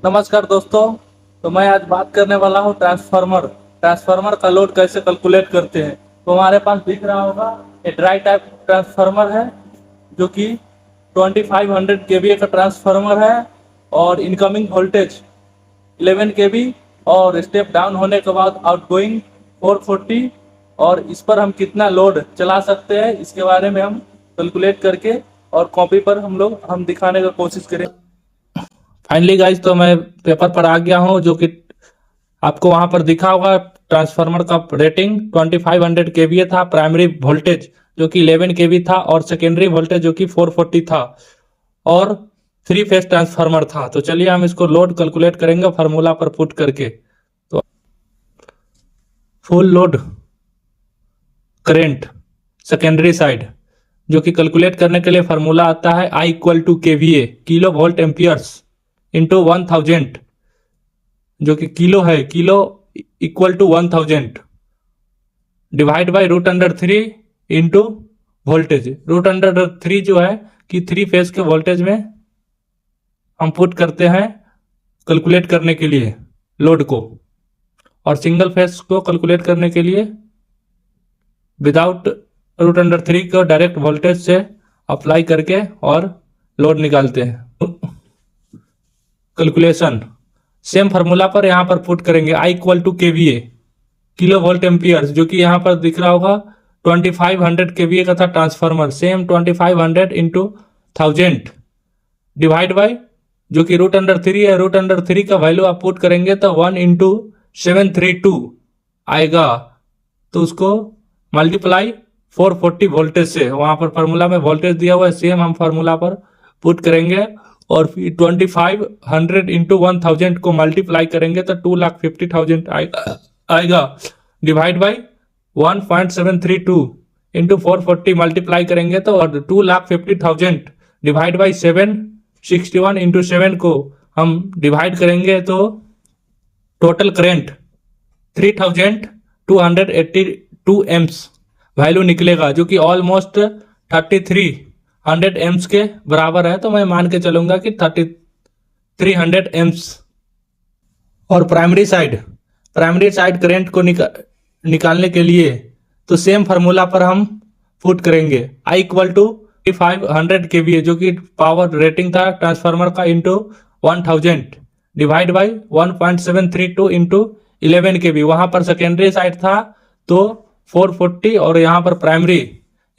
नमस्कार दोस्तों। तो मैं आज बात करने वाला हूँ ट्रांसफार्मर का लोड कैसे कैलकुलेट करते हैं। तो हमारे पास दिख रहा होगा ये ड्राई टाइप ट्रांसफार्मर है जो कि 2500 केवीए का ट्रांसफार्मर है और इनकमिंग वोल्टेज 11 केवी और स्टेप डाउन होने के बाद आउटगोइंग 440 और इस पर हम कितना लोड चला सकते हैं इसके बारे में हम कैलकुलेट करके और कॉपी पर हम दिखाने का कोशिश करें। फाइनली गाइज तो मैं पेपर पर आ गया हूँ जो कि आपको वहां पर दिखा होगा। ट्रांसफार्मर का रेटिंग 2500 केवीए था, प्राइमरी वोल्टेज जो कि 11 केवी था और सेकेंडरी वोल्टेज जो कि 440 था और 3 फेज ट्रांसफार्मर था। तो चलिए हम इसको लोड कैलकुलेट करेंगे फार्मूला पर पुट करके। तो full load current secondary side जो कि कैलकुलेट करने के लिए फार्मूला आता है I equal to KVA kilo volt amperes into 1000 जो कि किलो है, kilo equal to 1000 divide by √3 into voltage. √3 जो है कि 3 फेज के वोल्टेज में हम पुट करते हैं कैलकुलेट करने के लिए लोड को, और सिंगल फेज को कैलकुलेट करने के लिए विदाउट √3 को डायरेक्ट वोल्टेज से अप्लाई करके और लोड निकालते हैं। कैलकुलेशन सेम फार्मूला पर यहाँ पर पुट करेंगे I equal to KVA kilo volt amperes जो कि यहाँ पर दिख रहा होगा 2500 KVA का था transformer, same 2500 into 1000 divide by जो कि √3 है। √3 का वैल्यू आप पुट करेंगे तो 1 इंटू 732 आएगा, तो उसको मल्टीप्लाई 440 वोल्टेज से, वहां पर फार्मूला में वोल्टेज दिया हुआ है सेम हम फार्मूला पर पुट करेंगे और फिर 2500 इंटू 1000 को मल्टीप्लाई करेंगे तो 2,50,000 आएगा डिवाइड बाई 1.732 इंटू 440 मल्टीप्लाई करेंगे तो 2,50,000 डिवाइड बाई 761 इंटू 7 को हम डिवाइड करेंगे तो टोटल करेंट 3282 एम्स वैल्यू निकलेगा जो कि ऑलमोस्ट 3300 एम्स के बराबर है। तो मैं मान के चलूंगा कि 3300 एम्स। और प्राइमरी साइड करंट को निकालने के लिए तो सेम फार्मूला पर हम पुट करेंगे I इक्वल टू 500 केवीए जो कि पावर रेटिंग था ट्रांसफार्मर का इंटू 1000 डिवाइड बाई 1.732 इंटू 11 केवी। वहां पर सेकेंडरी साइड था तो 440 और यहाँ पर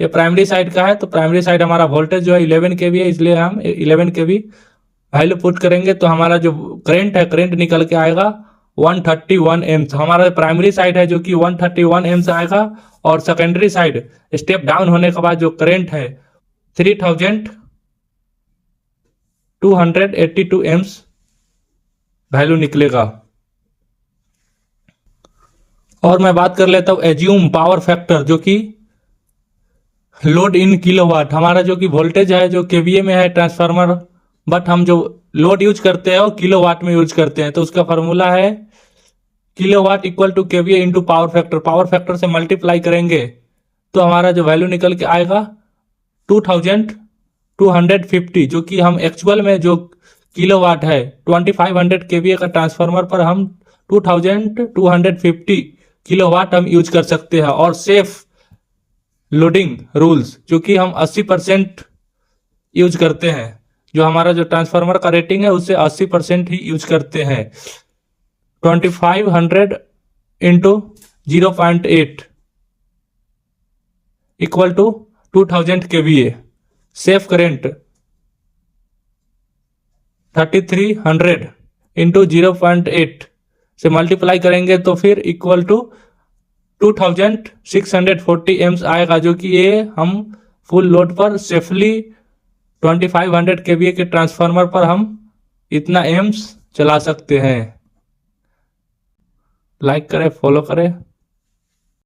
ये प्राइमरी साइड का है तो प्राइमरी साइड हमारा वोल्टेज जो है 11 केवी है, इसलिए हम 11 केवी वैल्यू पुट करेंगे तो हमारा जो करंट निकल के आएगा 131 एम्स। हमारा प्राइमरी साइड है जो कि 131 एम्स आएगा और सेकेंडरी साइड स्टेप डाउन होने के बाद जो करंट है 3282 एम्स वैल्यू निकलेगा। और मैं बात कर लेता हूं एज्यूम पावर फैक्टर जो कि लोड इन किलोवाट। हमारा जो कि वोल्टेज है जो केवीए में है ट्रांसफार्मर, बट हम जो लोड यूज करते हैं वो किलोवाट में यूज करते हैं, तो उसका फॉर्मूला है kilowatt equal to KVA into power factor से मल्टीप्लाई करेंगे तो हमारा जो वैल्यू निकल के आएगा 2250 जो कि हम एक्चुअल में जो किलोवाट है 2500 केवीए का ट्रांसफार्मर पर हम 2250 किलोवाट हम यूज कर सकते हैं। और सेफ लोडिंग रूल्स जो कि हम 80% यूज करते हैं, जो हमारा जो ट्रांसफार्मर का रेटिंग है उससे 80% ही यूज करते हैं। 2500 into 0.8 equal to 2000 KVA. Safe current 3300 into 0.8 से मल्टीप्लाई करेंगे तो फिर इक्वल टू 2640 एम्स आएगा, जो कि ये हम फुल लोड पर सेफली 2500 केवीए के ट्रांसफार्मर पर हम इतना एम्स चला सकते हैं। लाइक करें, फॉलो करें।